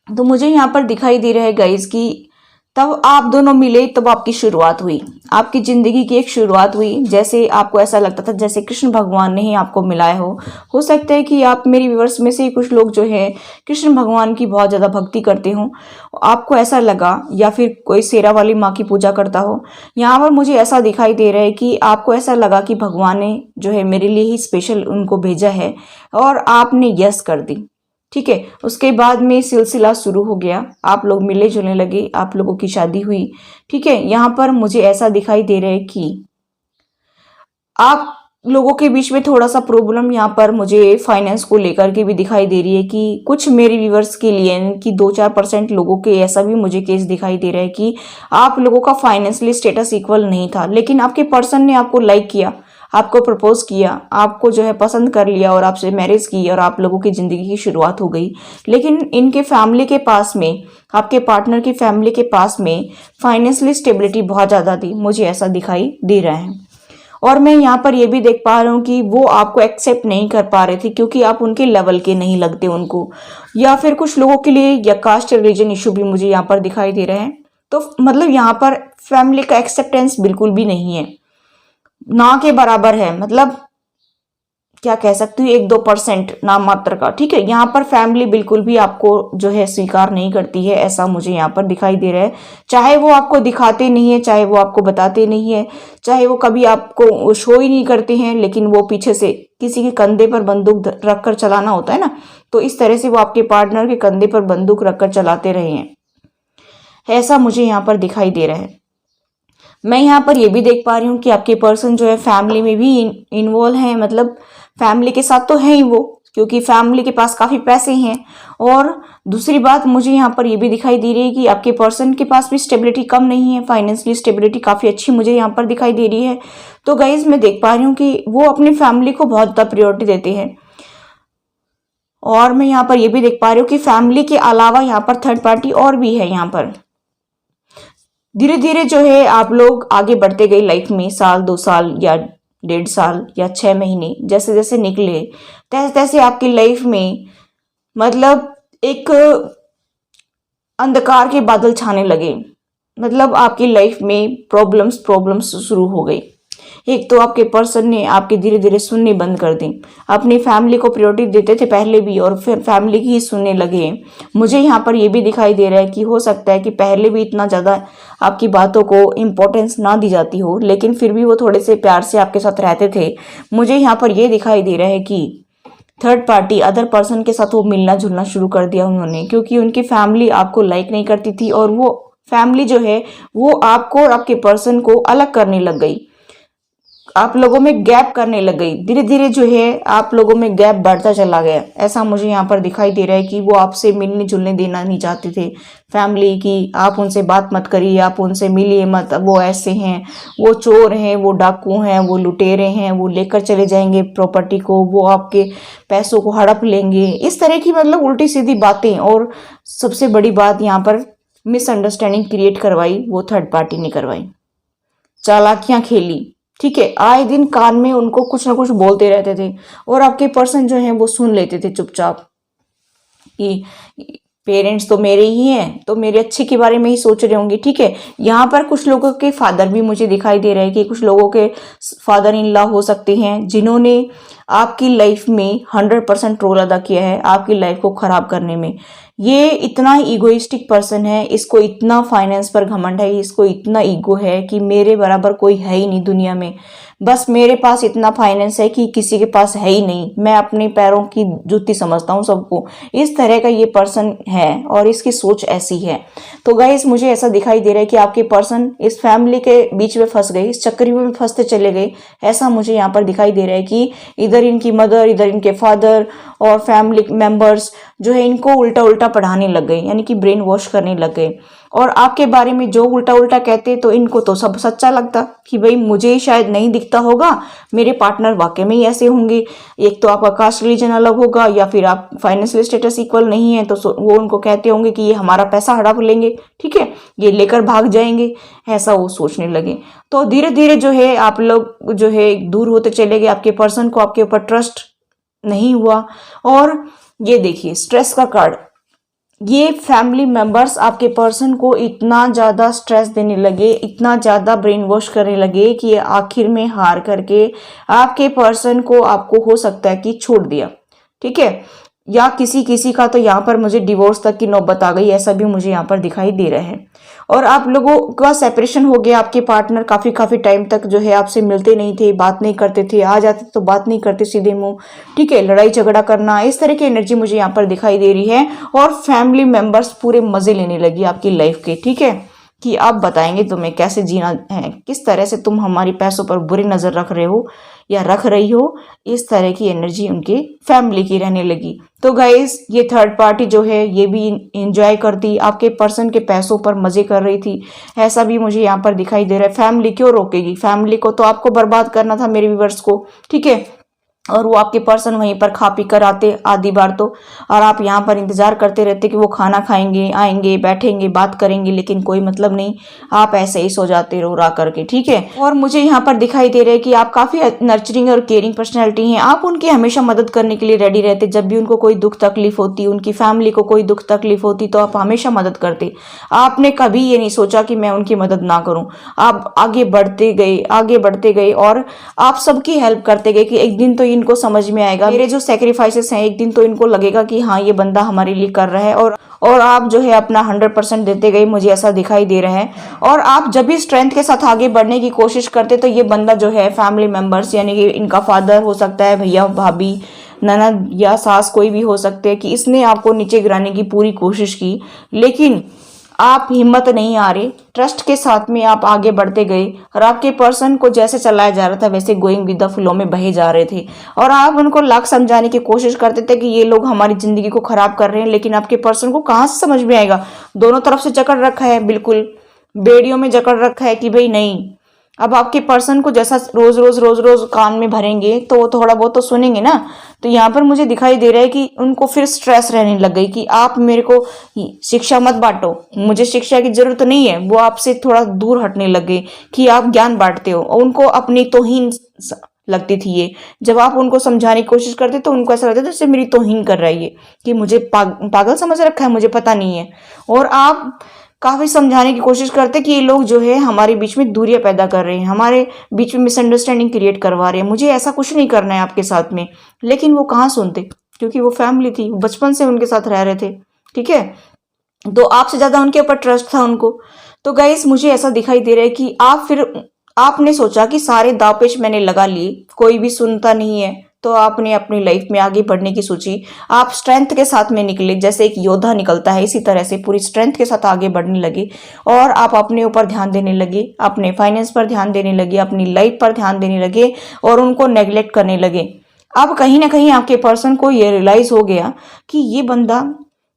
तो मुझे यहाँ पर दिखाई दे रहा है गाइज कि तब आप दोनों मिले, तब आपकी शुरुआत हुई, आपकी जिंदगी की एक शुरुआत हुई। जैसे आपको ऐसा लगता था जैसे कृष्ण भगवान ने ही आपको मिलाया हो सकता है कि आप मेरी व्यूअर्स में से कुछ लोग जो है कृष्ण भगवान की बहुत ज़्यादा भक्ति करते हो, आपको ऐसा लगा, या फिर कोई शेरा वाली माँ की पूजा करता हो। यहाँ पर मुझे ऐसा दिखाई दे रहा है कि आपको ऐसा लगा कि भगवान ने जो है मेरे लिए ही स्पेशल उनको भेजा है, और आपने यस कर दी। ठीक है, उसके बाद में सिलसिला शुरू हो गया, आप लोग मिले जुलने लगे, आप लोगों की शादी हुई। ठीक है, यहाँ पर मुझे ऐसा दिखाई दे रहा है कि आप लोगों के बीच में थोड़ा सा प्रॉब्लम यहाँ पर मुझे फाइनेंस को लेकर के भी दिखाई दे रही है कि कुछ मेरे व्यूवर्स के लिए कि 2-4% लोगों के ऐसा भी मुझे केस दिखाई दे रहा है कि आप लोगों का फाइनेंशियली स्टेटस इक्वल नहीं था, लेकिन आपके पर्सन ने आपको लाइक किया, आपको प्रपोज किया, आपको जो है पसंद कर लिया और आपसे मैरिज की, और आप लोगों की ज़िंदगी की शुरुआत हो गई। लेकिन इनके फैमिली के पास में, आपके पार्टनर की फैमिली के पास में फाइनेंशियली स्टेबिलिटी बहुत ज़्यादा थी, मुझे ऐसा दिखाई दे रहा है। और मैं यहाँ पर यह भी देख पा रहा हूँ कि वो आपको एक्सेप्ट नहीं कर पा रहे थे क्योंकि आप उनके लेवल के नहीं लगते उनको, या फिर कुछ लोगों के लिए या कास्ट रिलीजन इशू भी मुझे यहाँ पर दिखाई दे रहे हैं। तो मतलब यहाँ पर फैमिली का एक्सेप्टेंस बिल्कुल भी नहीं है, ना के बराबर है, मतलब क्या कह सकती हूँ 1-2% नाम मात्र का। ठीक है, यहाँ पर फैमिली बिल्कुल भी आपको जो है स्वीकार नहीं करती है, ऐसा मुझे यहाँ पर दिखाई दे रहा है। चाहे वो आपको दिखाते नहीं है, चाहे वो आपको बताते नहीं है, चाहे वो कभी आपको शो ही नहीं करते हैं, लेकिन वो पीछे से किसी के कंधे पर बंदूक रखकर चलाना होता है ना, तो इस तरह से वो आपके पार्टनर के कंधे पर बंदूक रखकर चलाते रहे हैं, ऐसा मुझे यहाँ पर दिखाई दे रहा है। मैं यहाँ पर यह भी देख पा रही हूँ कि आपके पर्सन जो है फैमिली में भी इन्वॉल्व है, मतलब फैमिली के साथ तो है ही वो, क्योंकि फैमिली के पास काफ़ी पैसे हैं। और दूसरी बात मुझे यहाँ पर ये भी दिखाई दे रही है कि आपके पर्सन के पास भी स्टेबिलिटी कम नहीं है, फाइनेंशियली स्टेबिलिटी काफ़ी अच्छी मुझे यहाँ पर दिखाई दे रही है। तो गाइज मैं देख पा रही हूँ कि वो अपनी फैमिली को बहुत ज़्यादा प्रायोरिटी देते हैं। और मैं यहाँ पर ये भी देख पा रही हूँ कि फैमिली के अलावा यहाँ पर थर्ड पार्टी और भी है। यहाँ पर धीरे धीरे जो है आप लोग आगे बढ़ते गए लाइफ में, साल 2 साल या 1.5 साल या 6 महीने जैसे जैसे निकले, तैसे तैसे आपकी लाइफ में मतलब एक अंधकार के बादल छाने लगे। मतलब आपकी लाइफ में प्रॉब्लम्स शुरू हो गई। एक तो आपके पर्सन ने आपके धीरे धीरे सुनने बंद कर दी। अपनी फैमिली को प्रायोरिटी देते थे पहले भी और फिर फैमिली की ही सुनने लगे। मुझे यहाँ पर यह भी दिखाई दे रहा है कि हो सकता है कि पहले भी इतना ज़्यादा आपकी बातों को इम्पोर्टेंस ना दी जाती हो, लेकिन फिर भी वो थोड़े से प्यार से आपके साथ रहते थे। मुझे यहाँ पर यह दिखाई दे रहा है कि थर्ड पार्टी अदर पर्सन के साथ वो मिलना जुलना शुरू कर दिया उन्होंने, क्योंकि उनकी फैमिली आपको लाइक नहीं करती थी और वो फैमिली जो है वो आपको और आपके पर्सन को अलग करने लग गई, आप लोगों में गैप करने लग गई। धीरे धीरे जो है आप लोगों में गैप बढ़ता चला गया। ऐसा मुझे यहाँ पर दिखाई दे रहा है कि वो आपसे मिलने जुलने देना नहीं चाहते थे फैमिली की। आप उनसे बात मत करिए, आप उनसे मिलिए मत, वो ऐसे हैं, वो चोर हैं, वो डाकू हैं, वो लुटेरे हैं, वो लेकर चले जाएंगे प्रॉपर्टी को, वो आपके पैसों को हड़प लेंगे। इस तरह की मतलब उल्टी सीधी बातें। और सबसे बड़ी बात यहाँ पर मिसअंडरस्टैंडिंग क्रिएट करवाई वो थर्ड पार्टी ने करवाई, चालाकियां खेली। ठीक है, आए दिन कान में उनको कुछ ना कुछ बोलते रहते थे और आपके पर्सन जो हैं वो सुन लेते थे चुपचाप कि पेरेंट्स तो मेरे ही हैं, तो मेरे अच्छे के बारे में ही सोच रहे होंगे। ठीक है, यहाँ पर कुछ लोगों के फादर भी मुझे दिखाई दे रहे हैं कि कुछ लोगों के फादर इन लॉ हो सकते हैं जिन्होंने आपकी लाइफ में 100% रोल अदा किया है आपकी लाइफ को खराब करने में। ये इतना इगोइस्टिक पर्सन है, इसको इतना फाइनेंस पर घमंड है, इसको इतना ईगो है कि मेरे बराबर कोई है ही नहीं दुनिया में, बस मेरे पास इतना फाइनेंस है कि किसी के पास है ही नहीं, मैं अपने पैरों की जूती समझता हूँ सबको। इस तरह का ये पर्सन है और इसकी सोच ऐसी है। तो गाइस मुझे ऐसा दिखाई दे रहा है कि आपके पर्सन इस फैमिली के बीच में फंस गए, इस चक्करव्यूह में फंसते चले गए। ऐसा मुझे यहाँ पर दिखाई दे रहा है कि इधर इनकी मदर, इधर इनके फादर और फैमिली मेंबर्स जो है इनको उल्टा उल्टा पढ़ाने लग गए, यानी कि ब्रेन वॉश करने लग गए। और आपके बारे में जो उल्टा उल्टा कहते तो इनको तो सब सच्चा लगता कि भाई मुझे शायद नहीं दिखता होगा, मेरे पार्टनर वाकई में ही ऐसे होंगे। एक तो आपका कास्ट रिलीजन अलग होगा या फिर आप फाइनेंशियल स्टेटस इक्वल नहीं है, तो वो उनको कहते होंगे कि ये हमारा पैसा हड़प लेंगे, ठीक है, ये लेकर भाग जाएंगे, ऐसा वो सोचने लगे। तो धीरे धीरे जो है आप लोग जो है दूर होते चले गए, आपके पर्सन को आपके ऊपर ट्रस्ट नहीं हुआ। और ये देखिए स्ट्रेस का कार्ड, ये फैमिली मेंबर्स आपके पर्सन को इतना ज़्यादा स्ट्रेस देने लगे, इतना ज़्यादा ब्रेन वॉश करने लगे कि आखिर में हार करके आपके पर्सन को आपको हो सकता है कि छोड़ दिया। ठीक है, या किसी किसी का तो यहाँ पर मुझे डिवोर्स तक की नौबत आ गई, ऐसा भी मुझे यहाँ पर दिखाई दे रहा है। और आप लोगों का सेपरेशन हो गया, आपके पार्टनर काफ़ी टाइम तक जो है आपसे मिलते नहीं थे, बात नहीं करते थे, आ जाते तो बात नहीं करते सीधे मुंह। ठीक है, लड़ाई झगड़ा करना, इस तरह की एनर्जी मुझे यहाँ पर दिखाई दे रही है। और फैमिली मेंबर्स पूरे मजे लेने लगी आपकी लाइफ के। ठीक है, कि आप बताएंगे तुम्हें कैसे जीना है, किस तरह से तुम हमारी पैसों पर बुरी नज़र रख रहे हो या रख रही हो, इस तरह की एनर्जी उनके फैमिली की रहने लगी। तो गाइस ये थर्ड पार्टी जो है ये भी इंजॉय करती, आपके पर्सन के पैसों पर मजे कर रही थी, ऐसा भी मुझे यहाँ पर दिखाई दे रहा है। फैमिली क्यों रोकेगी, फैमिली को तो आपको बर्बाद करना था मेरे व्यूअर्स को। ठीक है, और वो आपके पर्सन वहीं पर खा पी कर आते आधी बार तो, और आप यहाँ पर इंतजार करते रहते कि वो खाना खाएंगे, आएंगे, बैठेंगे, बात करेंगे, लेकिन कोई मतलब नहीं, आप ऐसे ही सो जाते रो रा करके। ठीक है, और मुझे यहाँ पर दिखाई दे रहा है कि आप काफी नर्चरिंग और केयरिंग पर्सनैलिटी हैं, आप उनकी हमेशा मदद करने के लिए रेडी रहते। जब भी उनको कोई दुख तकलीफ होती, उनकी फैमिली को कोई दुख तकलीफ होती तो आप हमेशा मदद करते। आपने कभी ये नहीं सोचा कि मैं उनकी मदद ना करूं, आप आगे बढ़ते गए, आगे बढ़ते गए और आप सबकी हेल्प करते गए कि एक दिन तो इनको समझ में आएगा, मेरे जो सैक्रिफाइसेस हैं एक दिन तो इनको लगेगा कि हाँ ये बंदा हमारे लिए कर रहा है। और आप जो है अपना 100% देते गए, मुझे ऐसा दिखाई दे रहा है। और आप जब भी स्ट्रेंथ के साथ आगे बढ़ने की कोशिश करते तो ये बंदा जो है फैमिली मेंबर्स यानी कि इनका फादर हो सकता है, भैया भाभी ननद या सास कोई भी हो सकते हैं, कि इसने आपको नीचे गिराने की पूरी कोशिश की, लेकिन आप हिम्मत नहीं आ रही, ट्रस्ट के साथ में आप आगे बढ़ते गए और आपके पर्सन को जैसे चलाया जा रहा था वैसे गोइंग विद द फ्लो में बहे जा रहे थे। और आप उनको लाख समझाने की कोशिश करते थे कि ये लोग हमारी जिंदगी को खराब कर रहे हैं, लेकिन आपके पर्सन को कहाँ से समझ में आएगा। दोनों तरफ से जकड़ रखा है, बिल्कुल बेड़ियों में जकड़ रखा है कि भाई नहीं। अब आपके पर्सन को जैसा रोज रोज रोज रोज कान में भरेंगे तो वो थोड़ा बहुत तो सुनेंगे ना। तो यहाँ पर मुझे दिखाई दे रहा है कि उनको फिर स्ट्रेस रहने लग गई कि आप मेरे को शिक्षा मत बांटो, मुझे शिक्षा की जरूरत नहीं है। वो आपसे थोड़ा दूर हटने लग गए कि आप ज्ञान बांटते हो। और उनको अपनी तौहीन लगती थी ये। जब आप उनको समझाने की कोशिश करते तो उनको ऐसा लगता था जैसे मेरी तौहीन कर रहा है ये, कि मुझे पागल समझ रखा है, मुझे पता नहीं है। और आप काफी समझाने की कोशिश करते कि ये लोग जो है हमारे बीच में दूरियां पैदा कर रहे हैं, हमारे बीच में मिसअंडरस्टैंडिंग क्रिएट करवा रहे हैं, मुझे ऐसा कुछ नहीं करना है आपके साथ में। लेकिन वो कहाँ सुनते, क्योंकि वो फैमिली थी, बचपन से उनके साथ रह रहे थे। ठीक है, तो आपसे ज्यादा उनके ऊपर ट्रस्ट था उनको। तो गाइस मुझे ऐसा दिखाई दे रहा है कि आपने सोचा कि सारे दाव पेच मैंने लगा लिए, कोई भी सुनता नहीं है, तो आपने अपनी लाइफ में आगे बढ़ने की सोची। आप स्ट्रेंथ के साथ में निकले, जैसे एक योद्धा निकलता है, इसी तरह से पूरी स्ट्रेंथ के साथ आगे बढ़ने लगे। और आप अपने ऊपर ध्यान देने लगे, अपने फाइनेंस पर ध्यान देने लगे, अपनी लाइफ पर ध्यान देने लगे और उनको नेग्लेक्ट करने लगे। अब कहीं ना कहीं आपके पर्सन को ये रियलाइज हो गया कि ये बंदा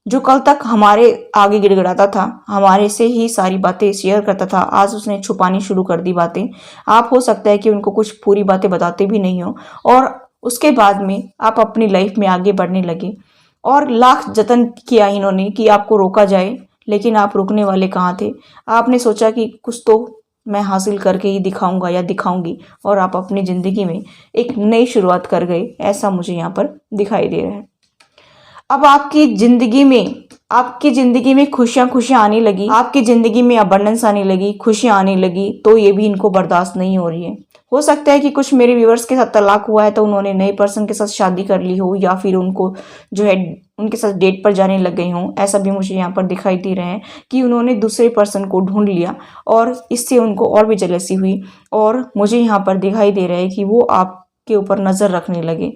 जो कल तक हमारे आगे गिड़गिड़ाता था, हमारे से ही सारी बातें शेयर करता था, आज उसने छुपानी शुरू कर दी बातें। आप हो सकता है कि उनको कुछ पूरी बातें बताते भी नहीं हो, और उसके बाद में आप अपनी लाइफ में आगे बढ़ने लगे। और लाख जतन किया इन्होंने कि आपको रोका जाए, लेकिन आप रुकने वाले कहाँ थे। आपने सोचा कि कुछ तो मैं हासिल करके ही दिखाऊंगा या दिखाऊंगी, और आप अपनी जिंदगी में एक नई शुरुआत कर गए, ऐसा मुझे यहाँ पर दिखाई दे रहा है। अब आपकी जिंदगी में खुशियां आने लगी, आपकी जिंदगी में अबंडेंस आने लगी, खुशियां आने लगी, तो ये भी इनको बर्दाश्त नहीं हो रही है। हो सकता है कि कुछ मेरे व्यूवर्स के साथ तलाक हुआ है तो उन्होंने नए पर्सन के साथ शादी कर ली हो, या फिर उनको जो है उनके साथ डेट पर जाने लग गई हों। ऐसा भी मुझे यहाँ पर दिखाई दे रहा है कि उन्होंने दूसरे पर्सन को ढूंढ लिया और इससे उनको और भी जेलसी हुई। और मुझे यहाँ पर दिखाई दे रहा है कि वो आपके ऊपर नजर रखने लगे,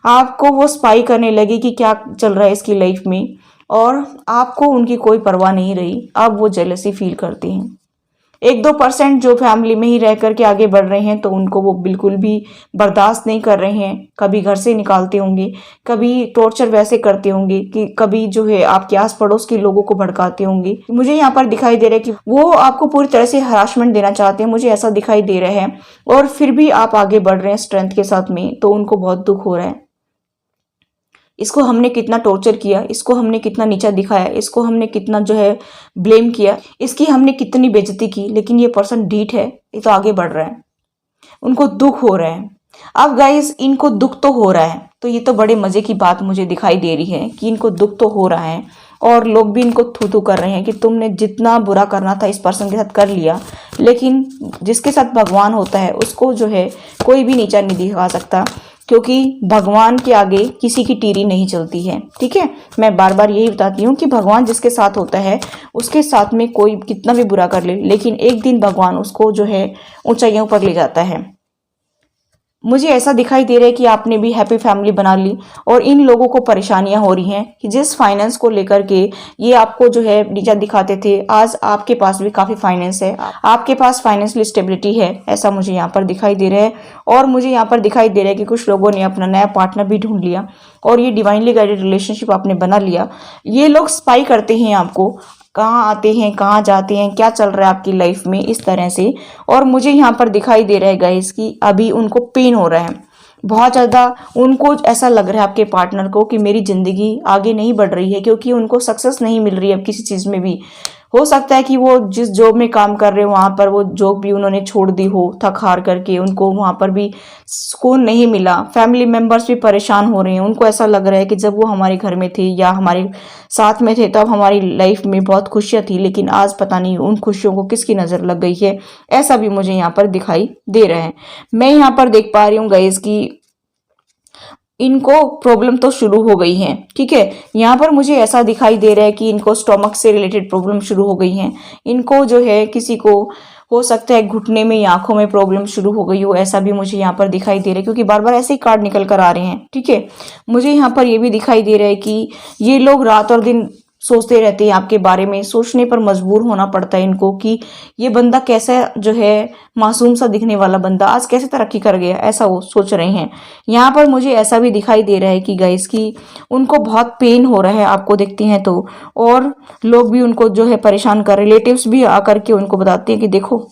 आपको वो स्पाई करने लगी कि क्या चल रहा है इसकी लाइफ में, और आपको उनकी कोई परवाह नहीं रही। अब वो जेलसी फील करती हैं। 1-2% जो फैमिली में ही रह करके आगे बढ़ रहे हैं तो उनको वो बिल्कुल भी बर्दाश्त नहीं कर रहे हैं। कभी घर से निकालते होंगे, कभी टॉर्चर वैसे करते होंगे कि कभी जो है आपके आस पड़ोस के लोगों को भड़काते होंगे। मुझे यहाँ पर दिखाई दे रहा है कि वो आपको पूरी तरह से हरासमेंट देना चाहते हैं, मुझे ऐसा दिखाई दे रहा है। और फिर भी आप आगे बढ़ रहे हैं स्ट्रेंथ के साथ में, तो उनको बहुत दुख हो रहा है। इसको हमने कितना टॉर्चर किया, इसको हमने कितना नीचा दिखाया, इसको हमने कितना जो है ब्लेम किया, इसकी हमने कितनी बेइज्जती की, लेकिन ये पर्सन ढीठ है, ये तो आगे बढ़ रहा है। उनको दुख हो रहा है। अब गाइस इनको दुख तो हो रहा है, तो ये तो बड़े मजे की बात मुझे दिखाई दे रही है कि इनको दुख तो हो रहा है, और लोग भी इनको थू थू कर रहे हैं कि तुमने जितना बुरा करना था इस पर्सन के साथ कर लिया। लेकिन जिसके साथ भगवान होता है उसको जो है कोई भी नीचा नहीं दिखा सकता, क्योंकि भगवान के आगे किसी की टीरी नहीं चलती है। ठीक है, मैं बार बार यही बताती हूँ कि भगवान जिसके साथ होता है उसके साथ में कोई कितना भी बुरा कर ले, लेकिन एक दिन भगवान उसको जो है ऊंचाइयों पर ले जाता है। मुझे ऐसा दिखाई दे रहा है कि आपने भी हैप्पी फैमिली बना ली, और इन लोगों को परेशानियां हो रही हैं कि जिस फाइनेंस को लेकर के ये आपको जो है नीचा दिखाते थे, आज आपके पास भी काफ़ी फाइनेंस है, आपके पास फाइनेंशियल स्टेबिलिटी है, ऐसा मुझे यहाँ पर दिखाई दे रहा है। और मुझे यहाँ पर दिखाई दे रहा है कि कुछ लोगों ने अपना नया पार्टनर भी ढूंढ लिया, और ये डिवाइनली गाइडेड रिलेशनशिप आपने बना लिया। ये लोग स्पाई करते हैं आपको, कहाँ आते हैं, कहाँ जाते हैं, क्या चल रहा है आपकी लाइफ में, इस तरह से। और मुझे यहाँ पर दिखाई दे रहा है गाइस कि अभी उनको पेन हो रहा है बहुत ज़्यादा। उनको ऐसा लग रहा है आपके पार्टनर को कि मेरी ज़िंदगी आगे नहीं बढ़ रही है, क्योंकि उनको सक्सेस नहीं मिल रही है अब किसी चीज़ में भी। हो सकता है कि वो जिस जॉब में काम कर रहे हो वहाँ पर वो जॉब भी उन्होंने छोड़ दी हो थक हार करके, उनको वहाँ पर भी सुकून नहीं मिला। फैमिली मेंबर्स भी परेशान हो रहे हैं, उनको ऐसा लग रहा है कि जब वो हमारे घर में थे या हमारे साथ में थे तब हमारी लाइफ में बहुत खुशियाँ थी, लेकिन आज पता नहीं उन खुशियों को किसकी नज़र लग गई है। ऐसा भी मुझे यहाँ पर दिखाई दे रहा है। मैं यहाँ पर देख पा रही हूँ गाइस कि इनको प्रॉब्लम तो शुरू हो गई है। ठीक है, यहाँ पर मुझे ऐसा दिखाई दे रहा है कि इनको स्टोमक से रिलेटेड प्रॉब्लम शुरू हो गई है। इनको जो है किसी को हो सकता है घुटने में या आंखों में प्रॉब्लम शुरू हो गई हो, ऐसा भी मुझे यहाँ पर दिखाई दे रहा है, क्योंकि बार बार ऐसे ही कार्ड निकल कर आ रहे हैं। ठीक है, मुझे यहाँ पर ये भी दिखाई दे रहा है कि ये लोग रात और दिन सोचते रहते हैं आपके बारे में, सोचने पर मजबूर होना पड़ता है इनको कि ये बंदा कैसा जो है मासूम सा दिखने वाला बंदा आज कैसे तरक्की कर गया, ऐसा वो सोच रहे हैं। यहाँ पर मुझे ऐसा भी दिखाई दे रहा है कि गाइस की उनको बहुत पेन हो रहा है आपको देखती हैं तो, और लोग भी उनको जो है परेशान कर, रिलेटिव्स भी आकर के उनको बताते हैं कि देखो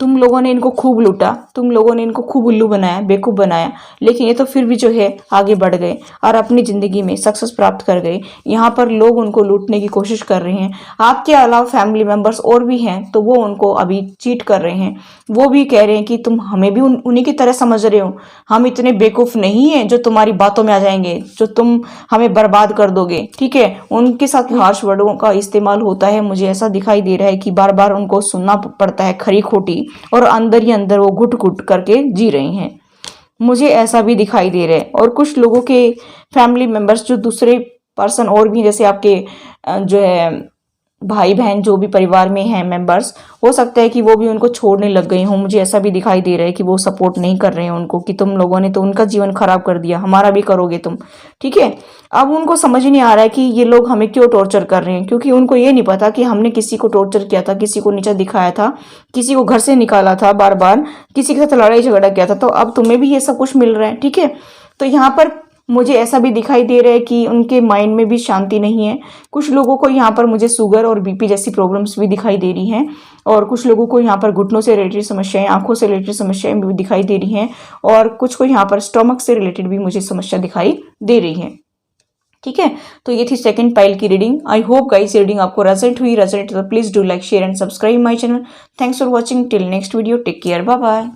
तुम लोगों ने इनको खूब लूटा, तुम लोगों ने इनको खूब उल्लू बनाया, बेवकूफ़ बनाया, लेकिन ये तो फिर भी जो है आगे बढ़ गए और अपनी ज़िंदगी में सक्सेस प्राप्त कर गए। यहाँ पर लोग उनको लूटने की कोशिश कर रहे हैं। आपके अलावा फैमिली मेंबर्स और भी हैं तो वो उनको अभी चीट कर रहे हैं। वो भी कह रहे हैं कि तुम हमें भी उन्हीं की तरह समझ रहे हो, हम इतने बेवकूफ़ नहीं हैं जो तुम्हारी बातों में आ जाएंगे, जो तुम हमें बर्बाद कर दोगे। ठीक है, उनके साथ हार्श वर्डों का इस्तेमाल होता है। मुझे ऐसा दिखाई दे रहा है कि बार बार उनको सुनना पड़ता है खरी खोटी, और अंदर ही अंदर वो घुट घुट करके जी रही हैं। मुझे ऐसा भी दिखाई दे रहा है। और कुछ लोगों के फैमिली मेंबर्स जो दूसरे पर्सन और भी जैसे आपके जो है भाई बहन जो भी परिवार में हैं मेंबर्स, हो सकता है कि वो भी उनको छोड़ने लग गए हों। मुझे ऐसा भी दिखाई दे रहा है कि वो सपोर्ट नहीं कर रहे हैं उनको, कि तुम लोगों ने तो उनका जीवन खराब कर दिया, हमारा भी करोगे तुम। ठीक है, अब उनको समझ नहीं आ रहा है कि ये लोग हमें क्यों टॉर्चर कर रहे हैं, क्योंकि उनको ये नहीं पता कि हमने किसी को टॉर्चर किया था, किसी को नीचा दिखाया था, किसी को घर से निकाला था, बार बार किसी के साथ लड़ाई झगड़ा किया था, तो अब तुम्हें भी ये सब कुछ मिल रहा है। ठीक है, तो यहाँ पर मुझे ऐसा भी दिखाई दे रहा है कि उनके माइंड में भी शांति नहीं है। कुछ लोगों को यहाँ पर मुझे शुगर और बीपी जैसी प्रॉब्लम्स भी दिखाई दे रही हैं, और कुछ लोगों को यहाँ पर घुटनों से रिलेटेड समस्याएं, आंखों से रिलेटेड समस्याएं भी दिखाई दे रही हैं, और कुछ को यहाँ पर स्टमक से रिलेटेड भी मुझे समस्या दिखाई दे रही है। ठीक है, तो ये थी सेकंड पाइल की reading. I hope guys reading आपको रेजोनेट हुई। तो please do like, share and subscribe my channel. Thanks for watching. Till next video, take care, bye bye.